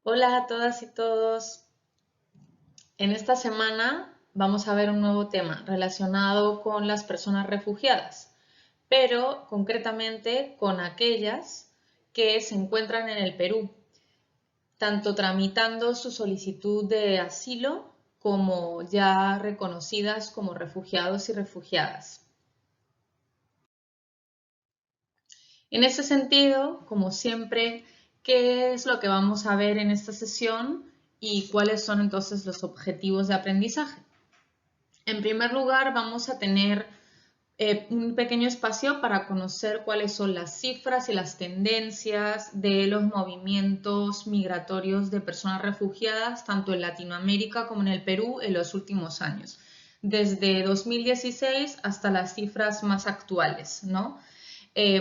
Hola a todas y todos. En esta semana vamos a ver un nuevo tema relacionado con las personas refugiadas, pero concretamente con aquellas que se encuentran en el Perú, tanto tramitando su solicitud de asilo como ya reconocidas como refugiados y refugiadas. En ese sentido, como siempre, ¿qué es lo que vamos a ver en esta sesión y cuáles son entonces los objetivos de aprendizaje? En primer lugar, vamos a tener un pequeño espacio para conocer cuáles son las cifras y las tendencias de los movimientos migratorios de personas refugiadas, tanto en Latinoamérica como en el Perú, en los últimos años, desde 2016 hasta las cifras más actuales, ¿no?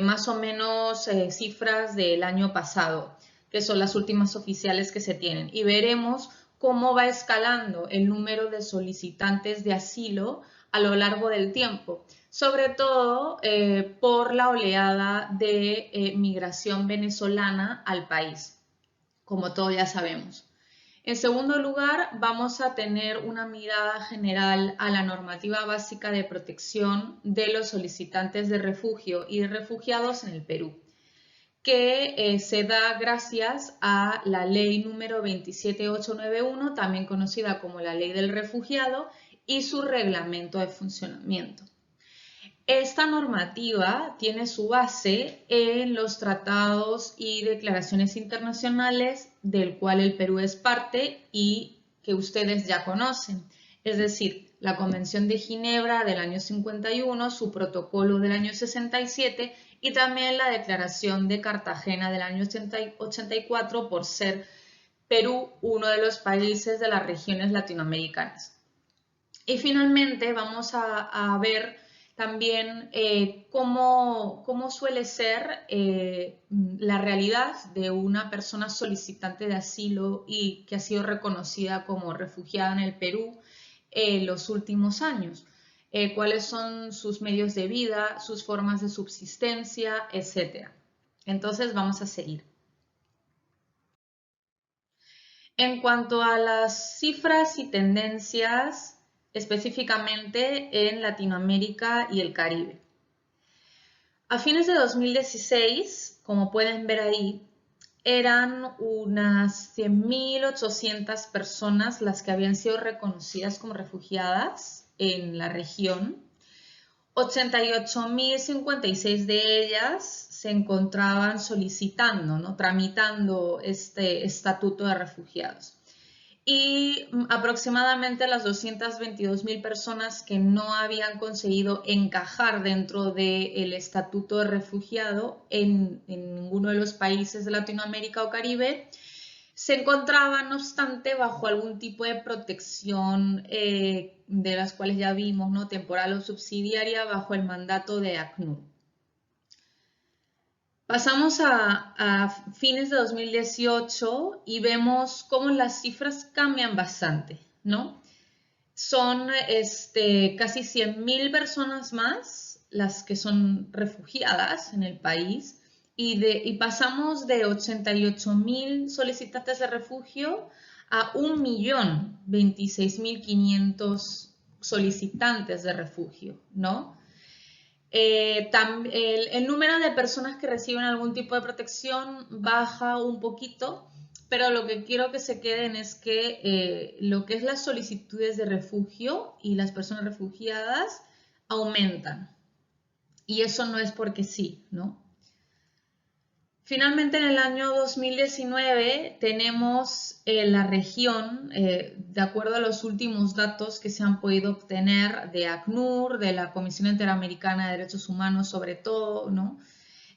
Más o menos cifras del año pasado, que son las últimas oficiales que se tienen. Y veremos cómo va escalando el número de solicitantes de asilo a lo largo del tiempo, sobre todo por la oleada de migración venezolana al país, como todos ya sabemos. En segundo lugar, vamos a tener una mirada general a la normativa básica de protección de los solicitantes de refugio y de refugiados en el Perú, que se da gracias a la ley número 27891, también conocida como la ley del refugiado, y su reglamento de funcionamiento. Esta normativa tiene su base en los tratados y declaraciones internacionales del cual el Perú es parte y que ustedes ya conocen, es decir, la Convención de Ginebra del año 51, su protocolo del año 67 y también la Declaración de Cartagena del año 84 por ser Perú uno de los países de las regiones latinoamericanas. Y finalmente vamos a ver también cómo suele ser la realidad de una persona solicitante de asilo y que ha sido reconocida como refugiada en el Perú en los últimos años. Cuáles son sus medios de vida, sus formas de subsistencia, etc. Entonces vamos a seguir. En cuanto a las cifras y tendencias, específicamente en Latinoamérica y el Caribe. A fines de 2016, como pueden ver ahí, eran unas 100.800 personas las que habían sido reconocidas como refugiadas en la región. 88.056 de ellas se encontraban solicitando, ¿no? Tramitando este estatuto de refugiados. Y aproximadamente las 222.000 personas que no habían conseguido encajar dentro del estatuto de refugiado en ninguno de los países de Latinoamérica o Caribe, se encontraban, no obstante, bajo algún tipo de protección de las cuales ya vimos, ¿no? Temporal o subsidiaria, bajo el mandato de ACNUR. Pasamos a fines de 2018 y vemos cómo las cifras cambian bastante, ¿no? Son casi 100.000 personas más las que son refugiadas en el país y pasamos de 88.000 solicitantes de refugio a 1.026.500 solicitantes de refugio, ¿no? El número de personas que reciben algún tipo de protección baja un poquito, pero lo que quiero que se queden es que lo que es las solicitudes de refugio y las personas refugiadas aumentan. Y eso no es porque sí, ¿no? Finalmente, en el año 2019 tenemos la región, de acuerdo a los últimos datos que se han podido obtener de ACNUR, de la Comisión Interamericana de Derechos Humanos sobre todo, ¿no?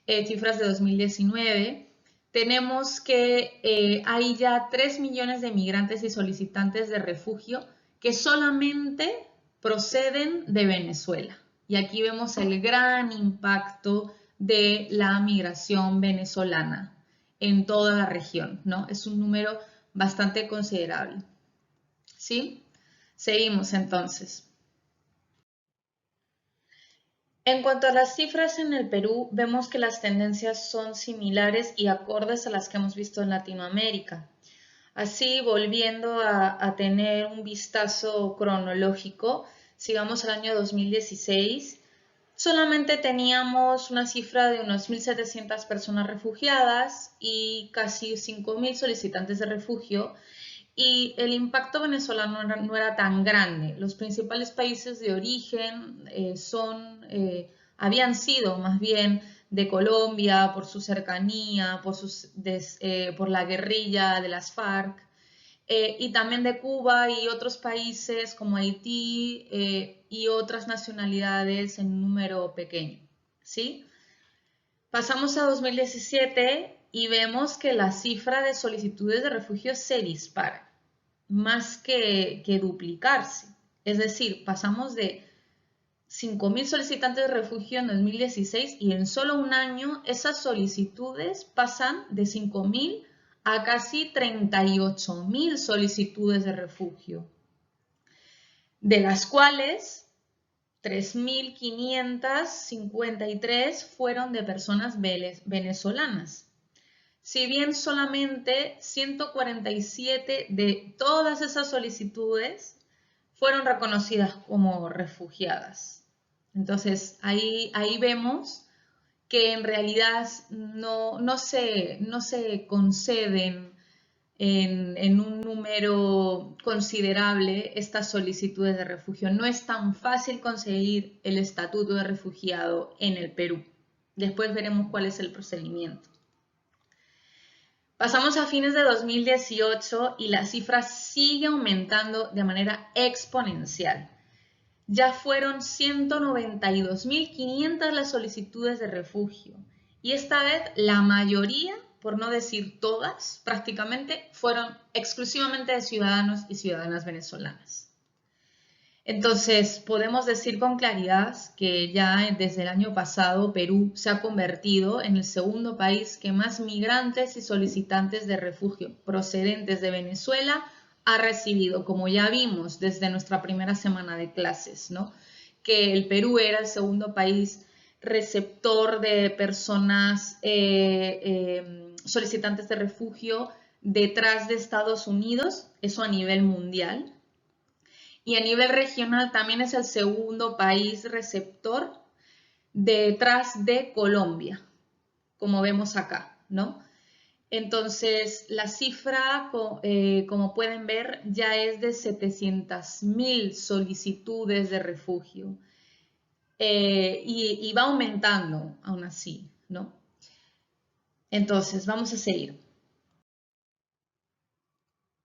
Cifras de 2019, tenemos que hay ya 3 millones de migrantes y solicitantes de refugio que solamente proceden de Venezuela. Y aquí vemos el gran impacto de la migración venezolana en toda la región, ¿no? Es un número bastante considerable. ¿Sí? Seguimos entonces. En cuanto a las cifras en el Perú, vemos que las tendencias son similares y acordes a las que hemos visto en Latinoamérica. Así, volviendo a tener un vistazo cronológico, si vamos al año 2016, solamente teníamos una cifra de unos 1.700 personas refugiadas y casi 5.000 solicitantes de refugio, y el impacto venezolano no era tan grande. Los principales países de origen habían sido más bien de Colombia por su cercanía, por la guerrilla de las FARC, y también de Cuba y otros países como Haití y otras nacionalidades en número pequeño, ¿sí? Pasamos a 2017 y vemos que la cifra de solicitudes de refugio se dispara, más que duplicarse. Es decir, pasamos de 5.000 solicitantes de refugio en 2016 y en solo un año esas solicitudes pasan de 5.000 a casi 38.000 solicitudes de refugio, de las cuales 3.553 fueron de personas venezolanas. Si bien solamente 147 de todas esas solicitudes fueron reconocidas como refugiadas. Entonces, ahí vemos que en realidad no se conceden en un número considerable estas solicitudes de refugio. No es tan fácil conseguir el estatuto de refugiado en el Perú. Después veremos cuál es el procedimiento. Pasamos a fines de 2018 y la cifra sigue aumentando de manera exponencial. Ya fueron 192.500 las solicitudes de refugio y esta vez la mayoría, por no decir todas, prácticamente fueron exclusivamente de ciudadanos y ciudadanas venezolanas. Entonces, podemos decir con claridad que ya desde el año pasado Perú se ha convertido en el segundo país que más migrantes y solicitantes de refugio procedentes de Venezuela ha recibido, como ya vimos desde nuestra primera semana de clases, ¿no? Que el Perú era el segundo país receptor de personas solicitantes de refugio detrás de Estados Unidos, eso a nivel mundial. Y a nivel regional también es el segundo país receptor detrás de Colombia, como vemos acá, ¿no? Entonces, la cifra, como pueden ver, ya es de 700.000 solicitudes de refugio y va aumentando aún así, ¿no? Entonces, vamos a seguir.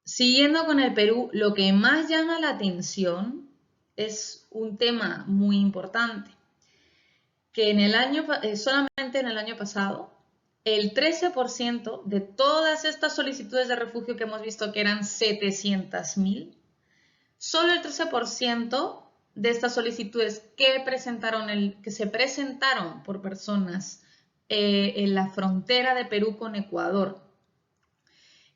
Siguiendo con el Perú, lo que más llama la atención es un tema muy importante, que solamente en el año pasado, el 13% de todas estas solicitudes de refugio que hemos visto que eran 700.000, solo el 13% de estas solicitudes que se presentaron por personas en la frontera de Perú con Ecuador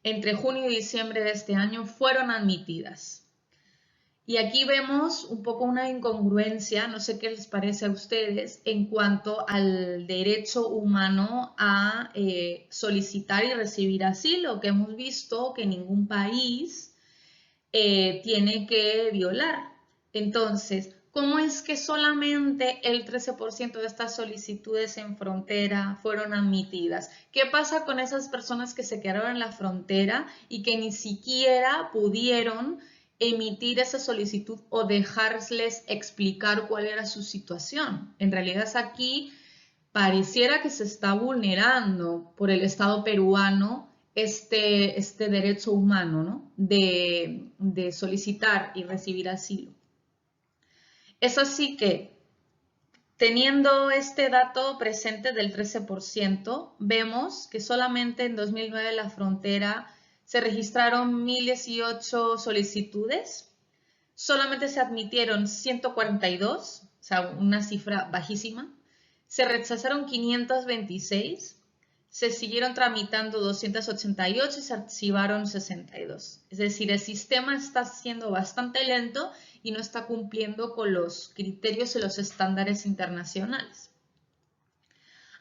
entre junio y diciembre de este año fueron admitidas. Y aquí vemos un poco una incongruencia, no sé qué les parece a ustedes, en cuanto al derecho humano a solicitar y recibir asilo, que hemos visto que ningún país tiene que violar. Entonces, ¿cómo es que solamente el 13% de estas solicitudes en frontera fueron admitidas? ¿Qué pasa con esas personas que se quedaron en la frontera y que ni siquiera pudieron emitir esa solicitud o dejarles explicar cuál era su situación? En realidad aquí pareciera que se está vulnerando por el Estado peruano este derecho humano, ¿no? de solicitar y recibir asilo. Es así que, teniendo este dato presente del 13%, vemos que solamente en 2009 en la frontera se registraron 1.018 solicitudes, solamente se admitieron 142, o sea, una cifra bajísima, se rechazaron 526, se siguieron tramitando 288 y se archivaron 62. Es decir, el sistema está siendo bastante lento y no está cumpliendo con los criterios y los estándares internacionales.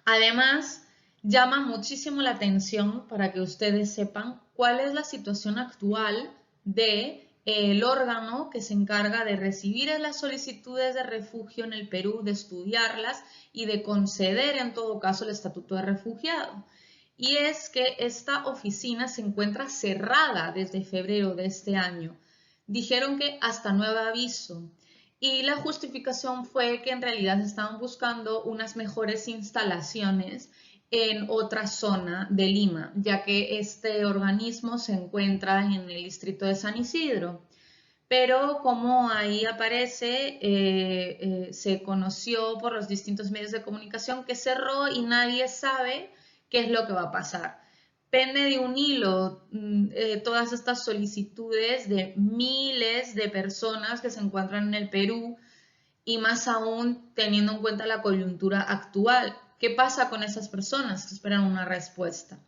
Además, llama muchísimo la atención para que ustedes sepan cuál es la situación actual del órgano que se encarga de recibir las solicitudes de refugio en el Perú, de estudiarlas y de conceder en todo caso el estatuto de refugiado. Y es que esta oficina se encuentra cerrada desde febrero de este año. Dijeron que hasta nuevo aviso. Y la justificación fue que en realidad estaban buscando unas mejores instalaciones en otra zona de Lima, ya que este organismo se encuentra en el distrito de San Isidro. Pero como ahí aparece, se conoció por los distintos medios de comunicación que cerró y nadie sabe qué es lo que va a pasar. Pende de un hilo todas estas solicitudes de miles de personas que se encuentran en el Perú y más aún teniendo en cuenta la coyuntura actual. ¿Qué pasa con esas personas que esperan una respuesta?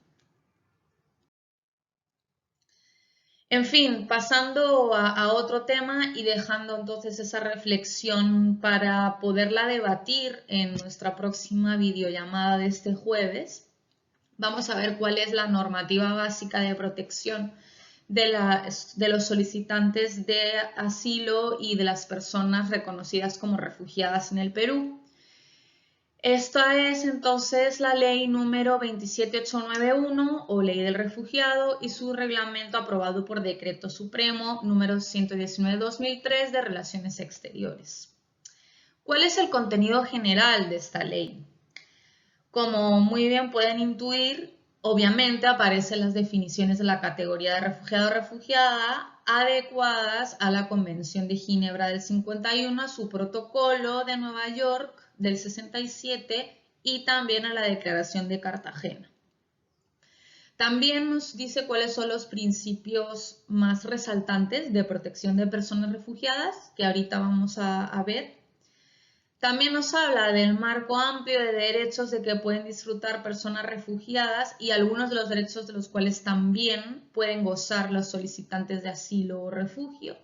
En fin, pasando a otro tema y dejando entonces esa reflexión para poderla debatir en nuestra próxima videollamada de este jueves, vamos a ver cuál es la normativa básica de protección de los solicitantes de asilo y de las personas reconocidas como refugiadas en el Perú. Esta es entonces la ley número 27891 o ley del refugiado y su reglamento aprobado por decreto supremo número 119/2003 de relaciones exteriores. ¿Cuál es el contenido general de esta ley? Como muy bien pueden intuir, obviamente aparecen las definiciones de la categoría de refugiado o refugiada adecuadas a la Convención de Ginebra del 51, a su protocolo de Nueva York del 67 y también a la Declaración de Cartagena. También nos dice cuáles son los principios más resaltantes de protección de personas refugiadas, que ahorita vamos a ver. También nos habla del marco amplio de derechos de que pueden disfrutar personas refugiadas y algunos de los derechos de los cuales también pueden gozar los solicitantes de asilo o refugio.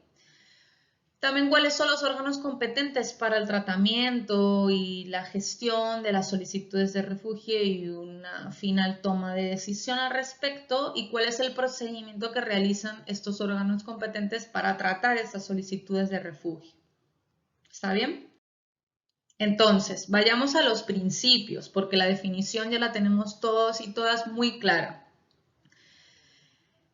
También cuáles son los órganos competentes para el tratamiento y la gestión de las solicitudes de refugio y una final toma de decisión al respecto y cuál es el procedimiento que realizan estos órganos competentes para tratar estas solicitudes de refugio. ¿Está bien? Entonces, vayamos a los principios, porque la definición ya la tenemos todos y todas muy clara.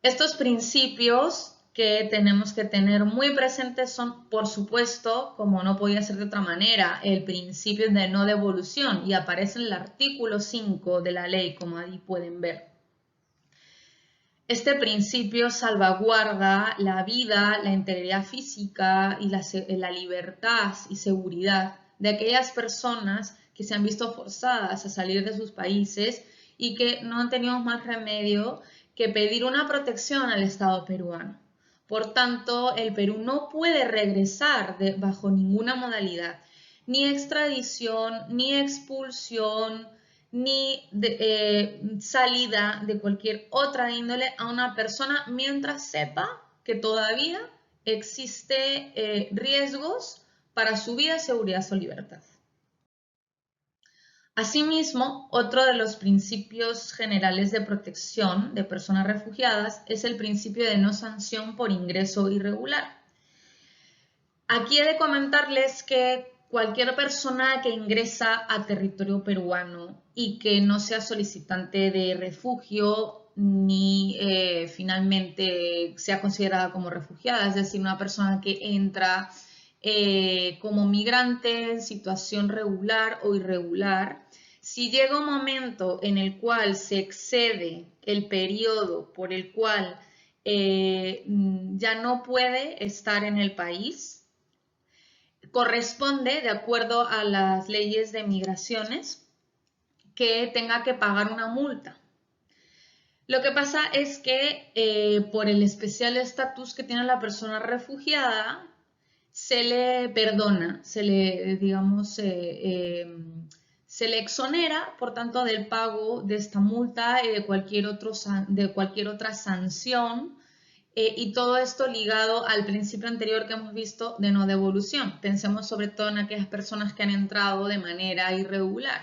Estos principios que tenemos que tener muy presentes son, por supuesto, como no podía ser de otra manera, el principio de no devolución y aparece en el artículo 5 de la ley, como ahí pueden ver. Este principio salvaguarda la vida, la integridad física y la libertad y seguridad de aquellas personas que se han visto forzadas a salir de sus países y que no han tenido más remedio que pedir una protección al Estado peruano. Por tanto, el Perú no puede regresar bajo ninguna modalidad, ni extradición, ni expulsión, ni salida de cualquier otra índole a una persona mientras sepa que todavía existe riesgos para su vida, seguridad o libertad. Asimismo, otro de los principios generales de protección de personas refugiadas es el principio de no sanción por ingreso irregular. Aquí he de comentarles que cualquier persona que ingresa a territorio peruano y que no sea solicitante de refugio ni finalmente sea considerada como refugiada, es decir, una persona que entra como migrante en situación regular o irregular, si llega un momento en el cual se excede el periodo por el cual ya no puede estar en el país, corresponde, de acuerdo a las leyes de migraciones, que tenga que pagar una multa. Lo que pasa es que por el especial estatus que tiene la persona refugiada, se le perdona, se le, digamos, se le exonera, por tanto, del pago de esta multa y de cualquier otra sanción, y todo esto ligado al principio anterior que hemos visto de no devolución. Pensemos sobre todo en aquellas personas que han entrado de manera irregular.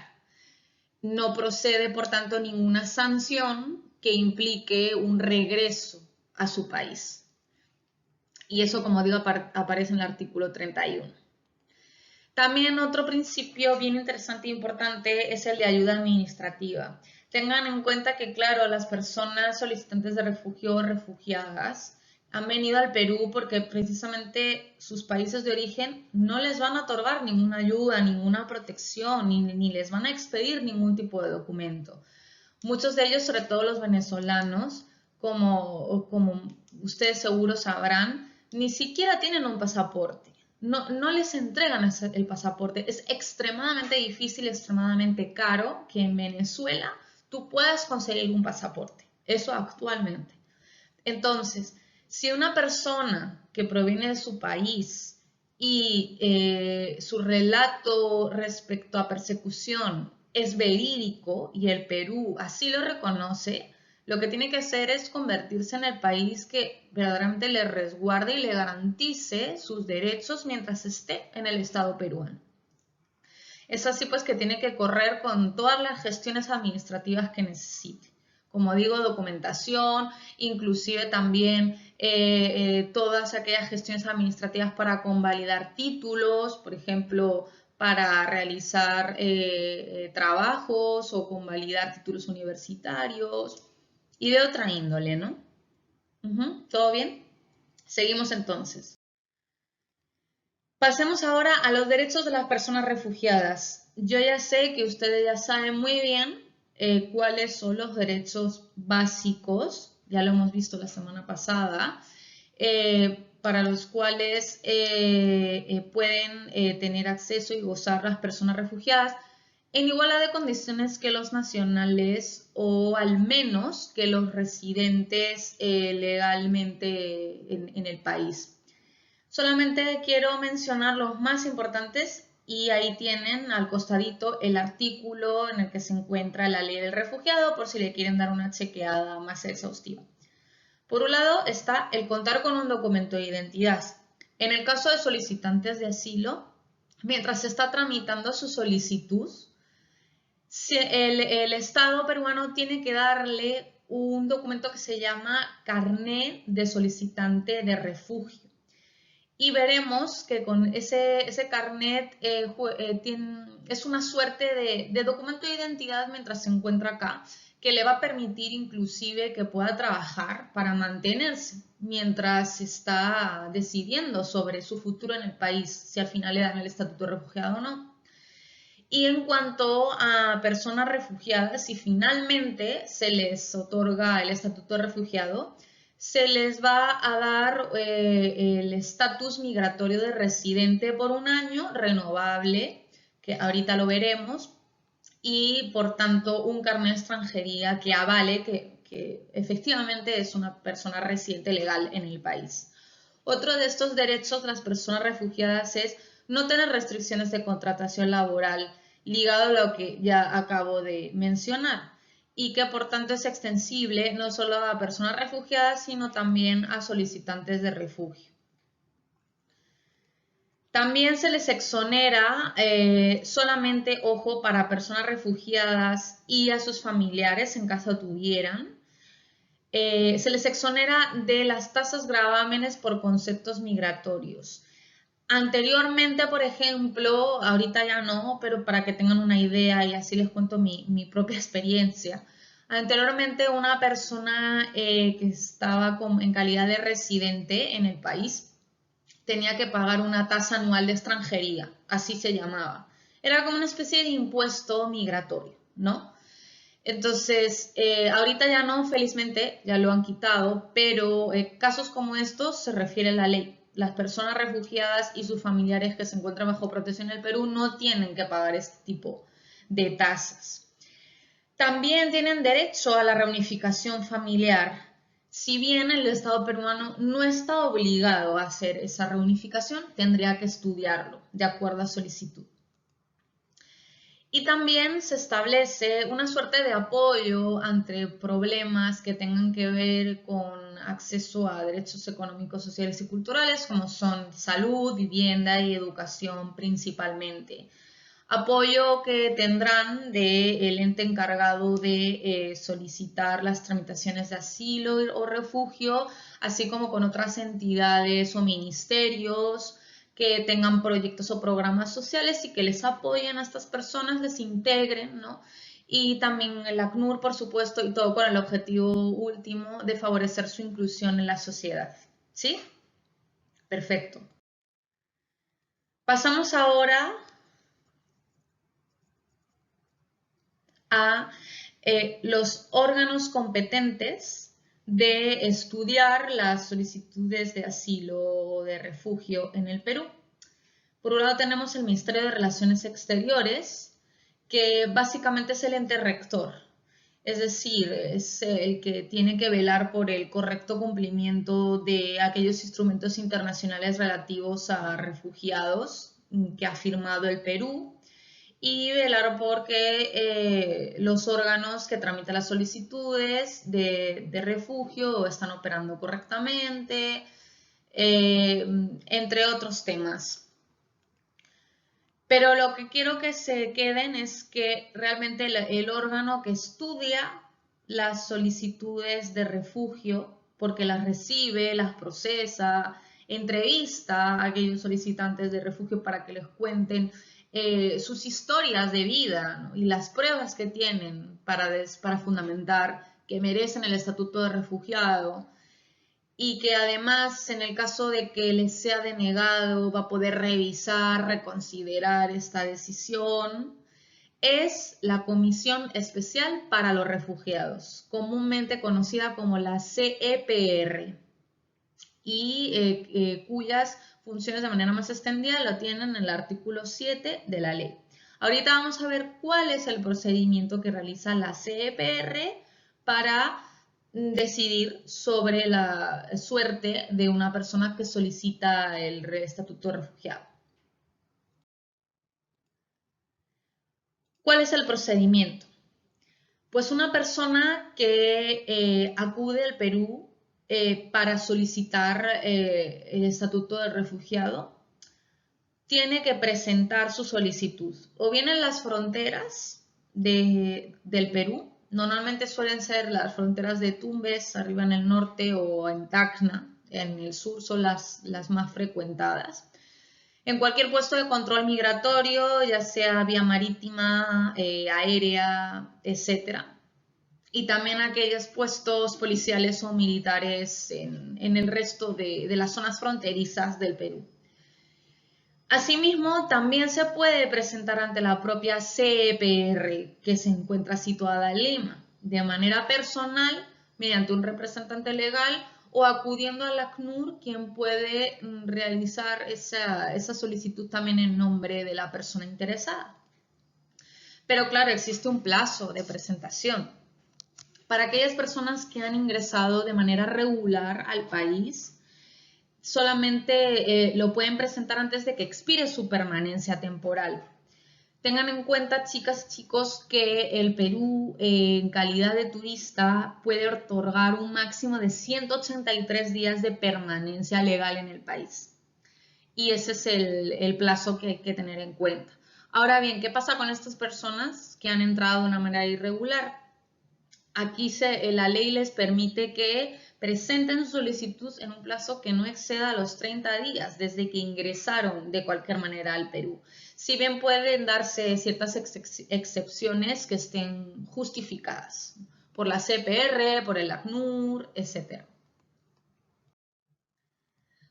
No procede, por tanto, ninguna sanción que implique un regreso a su país. Y eso, como digo, aparece en el artículo 31. También otro principio bien interesante e importante es el de ayuda administrativa. Tengan en cuenta que, claro, las personas solicitantes de refugio o refugiadas han venido al Perú porque precisamente sus países de origen no les van a otorgar ninguna ayuda, ninguna protección, ni les van a expedir ningún tipo de documento. Muchos de ellos, sobre todo los venezolanos, como ustedes seguro sabrán, ni siquiera tienen un pasaporte. No les entregan el pasaporte. Es extremadamente difícil, extremadamente caro que en Venezuela tú puedas conseguir un pasaporte. Eso actualmente. Entonces, si una persona que proviene de su país y su relato respecto a persecución es verídico y el Perú así lo reconoce, lo que tiene que hacer es convertirse en el país que verdaderamente le resguarde y le garantice sus derechos mientras esté en el Estado peruano. Es así pues que tiene que correr con todas las gestiones administrativas que necesite. Como digo, documentación, inclusive también todas aquellas gestiones administrativas para convalidar títulos, por ejemplo, para realizar trabajos o convalidar títulos universitarios y de otra índole, ¿no? ¿Todo bien? Seguimos entonces. Pasemos ahora a los derechos de las personas refugiadas. Yo ya sé que ustedes ya saben muy bien cuáles son los derechos básicos, ya lo hemos visto la semana pasada, para los cuales pueden tener acceso y gozar las personas refugiadas en igualdad de condiciones que los nacionales o al menos que los residentes legalmente en el país. Solamente quiero mencionar los más importantes y ahí tienen al costadito el artículo en el que se encuentra la ley del refugiado por si le quieren dar una chequeada más exhaustiva. Por un lado está el contar con un documento de identidad. En el caso de solicitantes de asilo, mientras se está tramitando su solicitud, el Estado peruano tiene que darle un documento que se llama carné de solicitante de refugio. Y veremos que con ese carnet es una suerte de documento de identidad mientras se encuentra acá, que le va a permitir inclusive que pueda trabajar para mantenerse mientras está decidiendo sobre su futuro en el país, si al final le dan el estatuto de refugiado o no. Y en cuanto a personas refugiadas, si finalmente se les otorga el estatuto de refugiado, se les va a dar el estatus migratorio de residente por un año renovable, que ahorita lo veremos, y por tanto un carnet de extranjería que avale que efectivamente es una persona residente legal en el país. Otro de estos derechos de las personas refugiadas es no tener restricciones de contratación laboral, ligado a lo que ya acabo de mencionar, y que por tanto es extensible no solo a personas refugiadas, sino también a solicitantes de refugio. También se les exonera solamente, ojo, para personas refugiadas y a sus familiares en caso tuvieran. Se les exonera de las tasas gravámenes por conceptos migratorios. Anteriormente, por ejemplo, ahorita ya no, pero para que tengan una idea y así les cuento mi propia experiencia. Anteriormente, una persona que estaba en calidad de residente en el país tenía que pagar una tasa anual de extranjería, así se llamaba. Era como una especie de impuesto migratorio, ¿no? Entonces, ahorita ya no, felizmente, ya lo han quitado, pero casos como estos se refiere a la ley. Las personas refugiadas y sus familiares que se encuentran bajo protección en el Perú no tienen que pagar este tipo de tasas. También tienen derecho a la reunificación familiar. Si bien el Estado peruano no está obligado a hacer esa reunificación, tendría que estudiarlo de acuerdo a solicitud. Y también se establece una suerte de apoyo ante problemas que tengan que ver con acceso a derechos económicos, sociales y culturales, como son salud, vivienda y educación principalmente. Apoyo que tendrán del ente encargado de solicitar las tramitaciones de asilo o refugio, así como con otras entidades o ministerios que tengan proyectos o programas sociales y que les apoyen a estas personas, les integren, ¿no? Y también el ACNUR, por supuesto, y todo con el objetivo último de favorecer su inclusión en la sociedad. ¿Sí? Perfecto. Pasamos ahora a los órganos competentes de estudiar las solicitudes de asilo o de refugio en el Perú. Por un lado tenemos el Ministerio de Relaciones Exteriores, que básicamente es el ente rector, es decir, es el que tiene que velar por el correcto cumplimiento de aquellos instrumentos internacionales relativos a refugiados que ha firmado el Perú y velar por que los órganos que tramitan las solicitudes de refugio están operando correctamente, entre otros temas. Pero lo que quiero que se queden es que realmente el órgano que estudia las solicitudes de refugio, porque las recibe, las procesa, entrevista a aquellos solicitantes de refugio para que les cuenten sus historias de vida, ¿no? Y las pruebas que tienen para fundamentar que merecen el estatuto de refugiado, y que además en el caso de que les sea denegado va a poder revisar, reconsiderar esta decisión, es la Comisión Especial para los Refugiados, comúnmente conocida como la CEPR, y cuyas funciones de manera más extendida lo tienen en el artículo 7 de la ley. Ahorita vamos a ver cuál es el procedimiento que realiza la CEPR para decidir sobre la suerte de una persona que solicita el estatuto de refugiado. ¿Cuál es el procedimiento? Pues una persona que acude al Perú para solicitar el estatuto de refugiado tiene que presentar su solicitud o bien en las fronteras del Perú. Normalmente suelen ser las fronteras de Tumbes, arriba en el norte, o en Tacna, en el sur, son las más frecuentadas. En cualquier puesto de control migratorio, ya sea vía marítima, aérea, etc. Y también aquellos puestos policiales o militares en el resto de las zonas fronterizas del Perú. Asimismo, también se puede presentar ante la propia CEPR, que se encuentra situada en Lima, de manera personal, mediante un representante legal o acudiendo al ACNUR, quien puede realizar esa solicitud también en nombre de la persona interesada. Pero claro, existe un plazo de presentación. Para aquellas personas que han ingresado de manera regular al país, solamente lo pueden presentar antes de que expire su permanencia temporal. Tengan en cuenta, chicas y chicos, que el Perú, en calidad de turista, puede otorgar un máximo de 183 días de permanencia legal en el país. Y ese es el plazo que hay que tener en cuenta. Ahora bien, ¿qué pasa con estas personas que han entrado de una manera irregular? Aquí la ley les permite que presenten su solicitud en un plazo que no exceda los 30 días desde que ingresaron de cualquier manera al Perú. Si bien pueden darse ciertas excepciones que estén justificadas por la CPR, por el ACNUR, etc.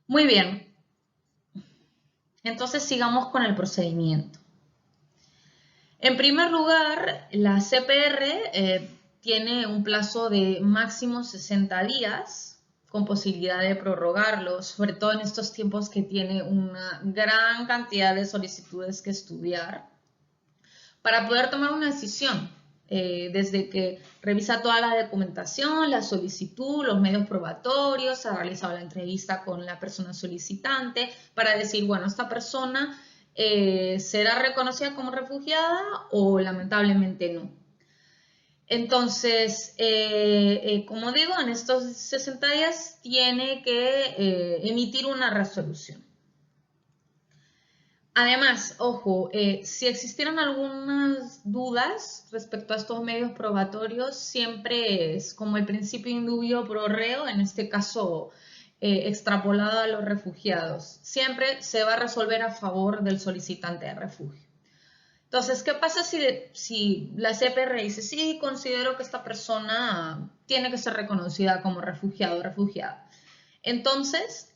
Muy bien, entonces sigamos con el procedimiento. En primer lugar, la CPR tiene un plazo de máximo 60 días con posibilidad de prorrogarlo, sobre todo en estos tiempos que tiene una gran cantidad de solicitudes que estudiar, para poder tomar una decisión, desde que revisa toda la documentación, la solicitud, los medios probatorios, ha realizado la entrevista con la persona solicitante, para decir, bueno, esta persona será reconocida como refugiada o lamentablemente no. Entonces, como digo, en estos 60 días tiene que emitir una resolución. Además, ojo, si existieran algunas dudas respecto a estos medios probatorios, siempre es como el principio indubio pro reo, en este caso extrapolado a los refugiados. Siempre se va a resolver a favor del solicitante de refugio. Entonces, ¿qué pasa si la CPR dice, sí, considero que esta persona tiene que ser reconocida como refugiado o refugiada? Entonces,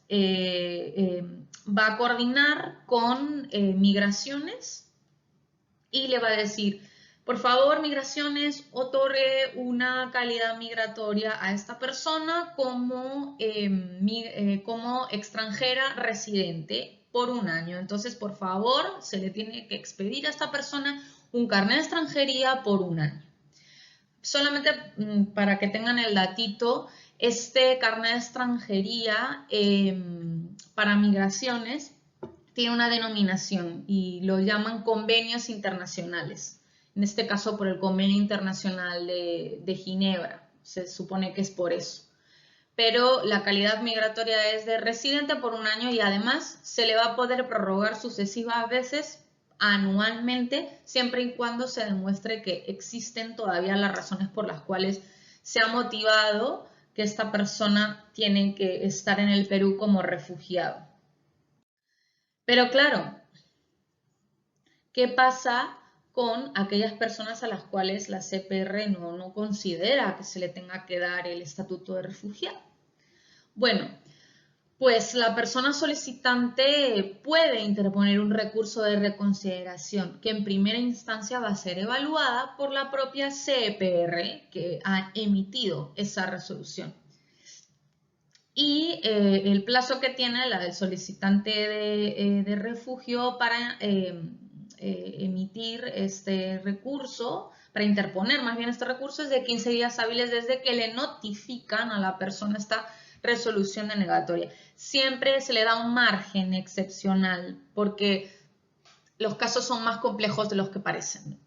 va a coordinar con migraciones y le va a decir, por favor, migraciones, otorgue una calidad migratoria a esta persona como extranjera residente por un año. Entonces, por favor, se le tiene que expedir a esta persona un carnet de extranjería por un año. Solamente para que tengan el datito, este carnet de extranjería para migraciones tiene una denominación y lo llaman convenios internacionales. En este caso por el Convenio Internacional de Ginebra. Se supone que es por eso. Pero la calidad migratoria es de residente por un año y además se le va a poder prorrogar sucesivas veces anualmente, siempre y cuando se demuestre que existen todavía las razones por las cuales se ha motivado que esta persona tiene que estar en el Perú como refugiado. Pero claro, ¿qué pasa con aquellas personas a las cuales la CPR no considera que se le tenga que dar el estatuto de refugiado? Bueno, pues la persona solicitante puede interponer un recurso de reconsideración que en primera instancia va a ser evaluada por la propia CPR que ha emitido esa resolución. Y el plazo que tiene el solicitante de refugio para emitir este recurso, para interponer más bien este recurso, es de 15 días hábiles desde que le notifican a la persona esta resolución denegatoria. Siempre se le da un margen excepcional porque los casos son más complejos de los que parecen.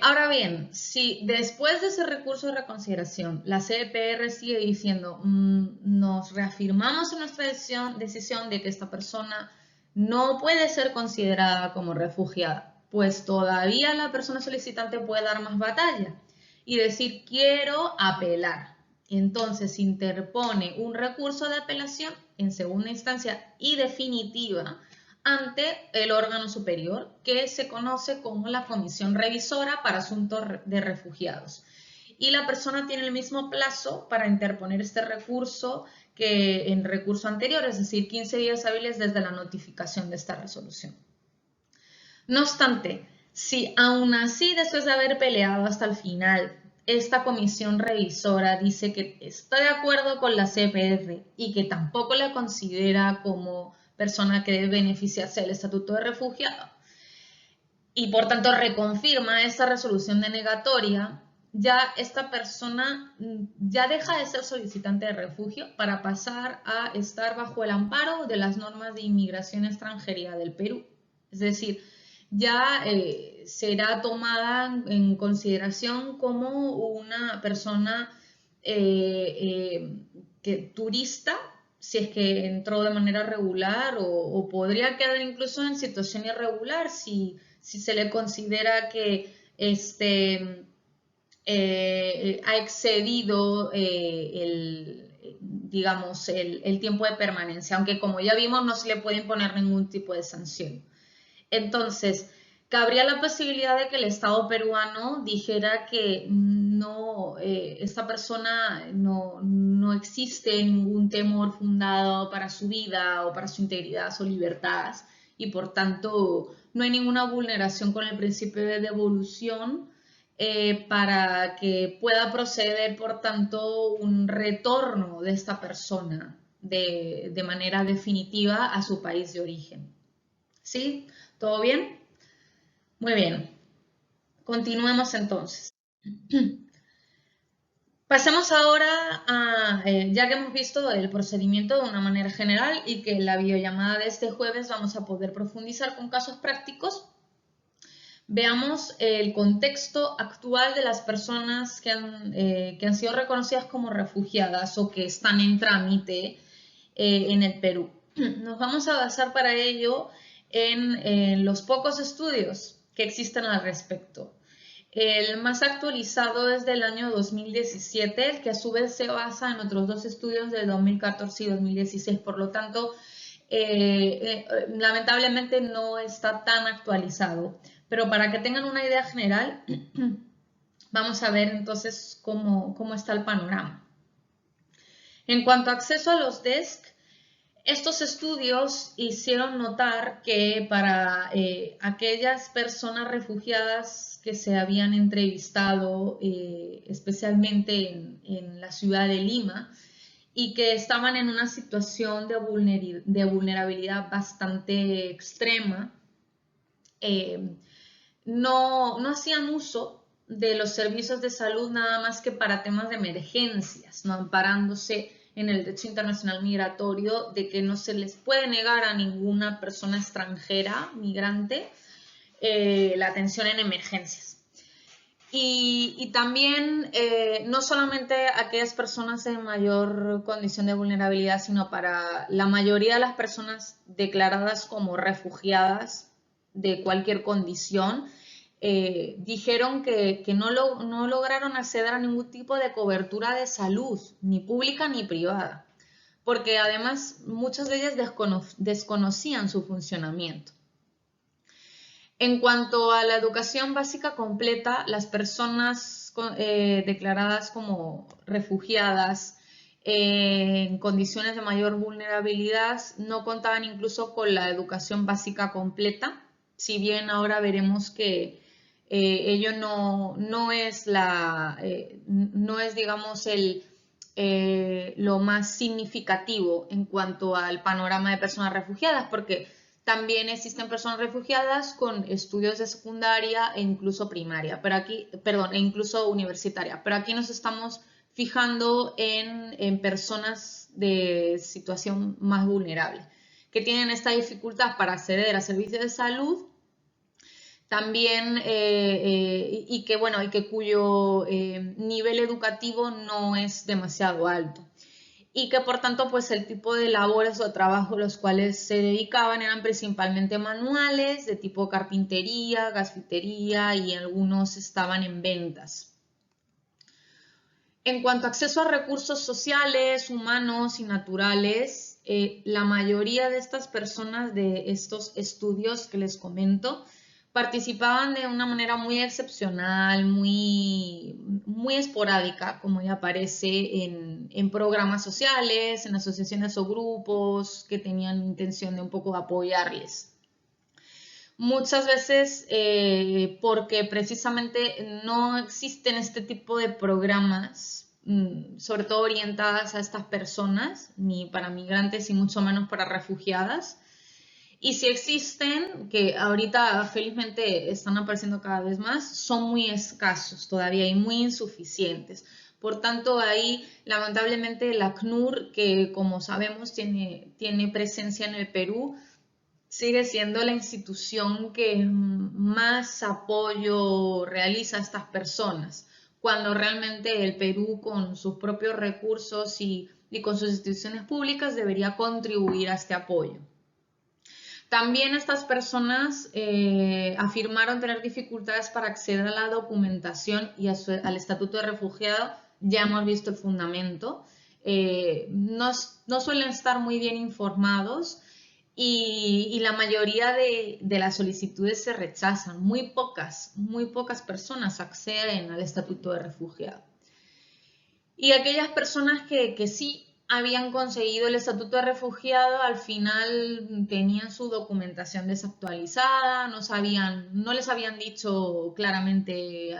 Ahora bien, si después de ese recurso de reconsideración la CPR sigue diciendo nos reafirmamos en nuestra decisión de que esta persona no puede ser considerada como refugiada, pues todavía la persona solicitante puede dar más batalla y decir quiero apelar. Entonces interpone un recurso de apelación en segunda instancia y definitiva ante el órgano superior que se conoce como la Comisión Revisora para Asuntos de Refugiados. Y la persona tiene el mismo plazo para interponer este recurso que en recurso anterior, es decir, 15 días hábiles desde la notificación de esta resolución. No obstante, si aún así, después de haber peleado hasta el final, esta comisión revisora dice que está de acuerdo con la CPR y que tampoco la considera como persona que debe beneficiarse del estatuto de refugiado y por tanto reconfirma esta resolución denegatoria, ya esta persona ya deja de ser solicitante de refugio para pasar a estar bajo el amparo de las normas de inmigración extranjería del Perú. Es decir, ya será tomada en consideración como una persona turista, si es que entró de manera regular o podría quedar incluso en situación irregular si se le considera que ha excedido digamos, el tiempo de permanencia, aunque como ya vimos no se le puede imponer ningún tipo de sanción. Entonces, cabría la posibilidad de que el Estado peruano dijera que no, esta persona no existe ningún temor fundado para su vida o para su integridad o libertad y por tanto no hay ninguna vulneración con el principio de devolución para que pueda proceder, por tanto, un retorno de esta persona de manera definitiva a su país de origen. ¿Sí? ¿Todo bien? Muy bien. Continuemos entonces. Pasemos ahora a, ya que hemos visto el procedimiento de una manera general y que en la videollamada de este jueves vamos a poder profundizar con casos prácticos, veamos el contexto actual de las personas que han sido reconocidas como refugiadas o que están en trámite en el Perú. Nos vamos a basar para ello en los pocos estudios que existen al respecto. El más actualizado es del año 2017, el que a su vez se basa en otros dos estudios del 2014 y 2016. Por lo tanto, lamentablemente no está tan actualizado. Pero para que tengan una idea general, vamos a ver entonces cómo está el panorama. En cuanto a acceso a los DESC, estos estudios hicieron notar que para aquellas personas refugiadas que se habían entrevistado, especialmente en la ciudad de Lima, y que estaban en una situación de vulnerabilidad bastante extrema, no hacían uso de los servicios de salud nada más que para temas de emergencias, no amparándose en el derecho internacional migratorio de que no se les puede negar a ninguna persona extranjera, migrante, la atención en emergencias. Y también no solamente aquellas personas en mayor condición de vulnerabilidad, sino para la mayoría de las personas declaradas como refugiadas de cualquier condición, dijeron que no lograron acceder a ningún tipo de cobertura de salud, ni pública ni privada, porque además muchas de ellas desconocían su funcionamiento. En cuanto a la educación básica completa, las personas declaradas como refugiadas en condiciones de mayor vulnerabilidad no contaban incluso con la educación básica completa, si bien ahora veremos que ello no es digamos, lo más significativo en cuanto al panorama de personas refugiadas, porque también existen personas refugiadas con estudios de secundaria e incluso primaria, pero aquí, perdón, e incluso universitaria. Pero aquí nos estamos fijando en personas de situación más vulnerable, que tienen esta dificultad para acceder a servicios de salud, también y que cuyo nivel educativo no es demasiado alto, y que por tanto pues el tipo de labores o trabajo a los cuales se dedicaban eran principalmente manuales de tipo carpintería, gasfitería, y algunos estaban en ventas. En cuanto a acceso a recursos sociales, humanos y naturales, la mayoría de estas personas de estos estudios que les comento participaban de una manera muy excepcional, muy esporádica, como ya aparece en programas sociales, en asociaciones o grupos que tenían intención de un poco apoyarles. Muchas veces porque precisamente no existen este tipo de programas, sobre todo orientadas a estas personas, ni para migrantes y mucho menos para refugiadas. Y si existen, que ahorita felizmente están apareciendo cada vez más, son muy escasos todavía y muy insuficientes. Por tanto, ahí lamentablemente la ACNUR, que como sabemos tiene presencia en el Perú, sigue siendo la institución que más apoyo realiza a estas personas, cuando realmente el Perú con sus propios recursos y con sus instituciones públicas debería contribuir a este apoyo. También estas personas afirmaron tener dificultades para acceder a la documentación y al estatuto de refugiado. Ya hemos visto el fundamento. No suelen estar muy bien informados y la mayoría de las solicitudes se rechazan. Muy pocas personas acceden al estatuto de refugiado. Y aquellas personas que sí habían conseguido el estatuto de refugiado, al final tenían su documentación desactualizada, no les habían dicho claramente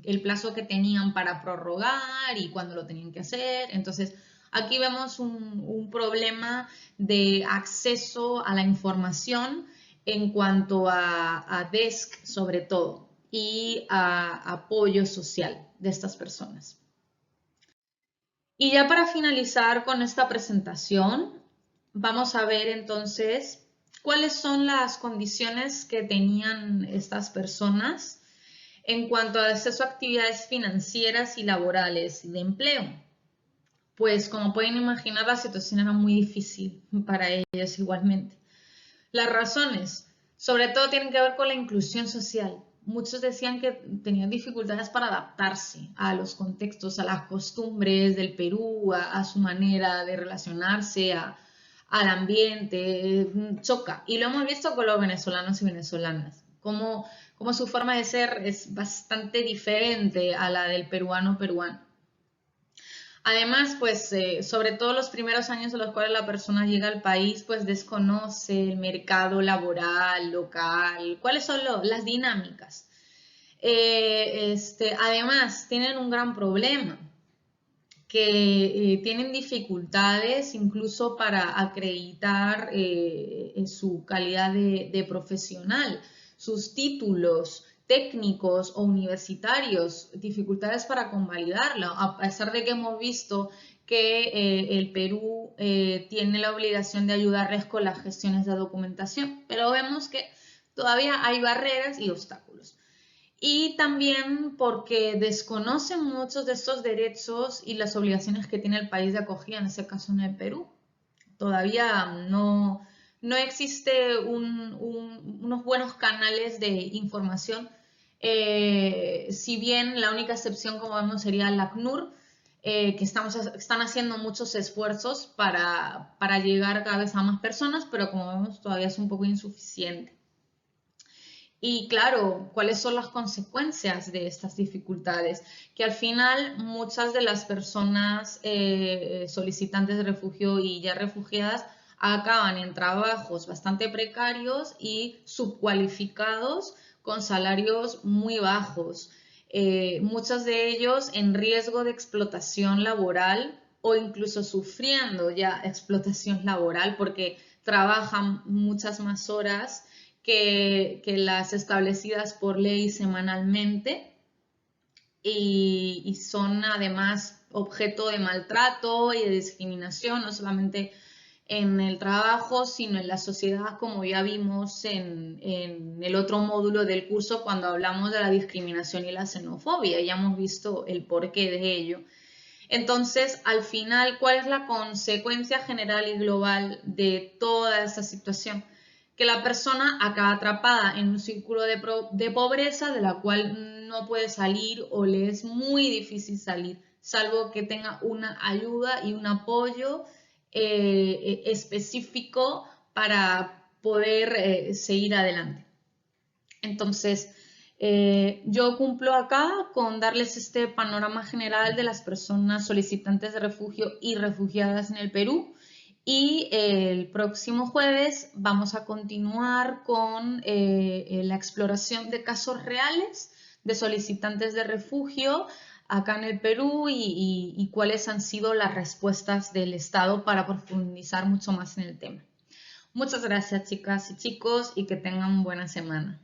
el plazo que tenían para prorrogar y cuándo lo tenían que hacer. Entonces, aquí vemos un problema de acceso a la información en cuanto a DESC sobre todo y a apoyo social de estas personas. Y ya para finalizar con esta presentación, vamos a ver entonces cuáles son las condiciones que tenían estas personas en cuanto a acceso a actividades financieras y laborales y de empleo. pues como pueden imaginar la situación era muy difícil para ellas igualmente. Las razones, sobre todo, tienen que ver con la inclusión social. Muchos decían que tenían dificultades para adaptarse a los contextos, a las costumbres del Perú, a su manera de relacionarse, al ambiente, choca. Y lo hemos visto con los venezolanos y venezolanas, como su forma de ser es bastante diferente a la del peruano peruano. Además, pues sobre todo los primeros años en los cuales la persona llega al país, pues desconoce el mercado laboral, local, cuáles son las dinámicas. Además, tienen un gran problema, que tienen dificultades incluso para acreditar su calidad de profesional, sus títulos técnicos o universitarios, dificultades para convalidarlo, a pesar de que hemos visto que el Perú tiene la obligación de ayudarles con las gestiones de documentación, pero vemos que todavía hay barreras y obstáculos. Y también porque desconocen muchos de estos derechos y las obligaciones que tiene el país de acogida, en este caso en el Perú. Todavía no existe unos buenos canales de información. Si bien la única excepción, como vemos, sería la ACNUR, que están haciendo muchos esfuerzos para llegar cada vez a más personas, pero como vemos todavía es un poco insuficiente. Y claro, ¿cuáles son las consecuencias de estas dificultades? Que al final muchas de las personas solicitantes de refugio y ya refugiadas acaban en trabajos bastante precarios y subcualificados con salarios muy bajos. Muchos de ellos en riesgo de explotación laboral o incluso sufriendo ya explotación laboral porque trabajan muchas más horas que las establecidas por ley semanalmente y son además objeto de maltrato y de discriminación, no solamente en el trabajo, sino en la sociedad, como ya vimos en el otro módulo del curso cuando hablamos de la discriminación y la xenofobia. Ya hemos visto el porqué de ello. Entonces, al final, ¿cuál es la consecuencia general y global de toda esta situación? Que la persona acaba atrapada en un círculo de pobreza de la cual no puede salir o le es muy difícil salir, salvo que tenga una ayuda y un apoyo específico para poder seguir adelante. Entonces, yo cumplo acá con darles este panorama general de las personas solicitantes de refugio y refugiadas en el Perú. Y el próximo jueves vamos a continuar con la exploración de casos reales de solicitantes de refugio acá en el Perú y cuáles han sido las respuestas del Estado para profundizar mucho más en el tema. Muchas gracias, chicas y chicos, y que tengan buena semana.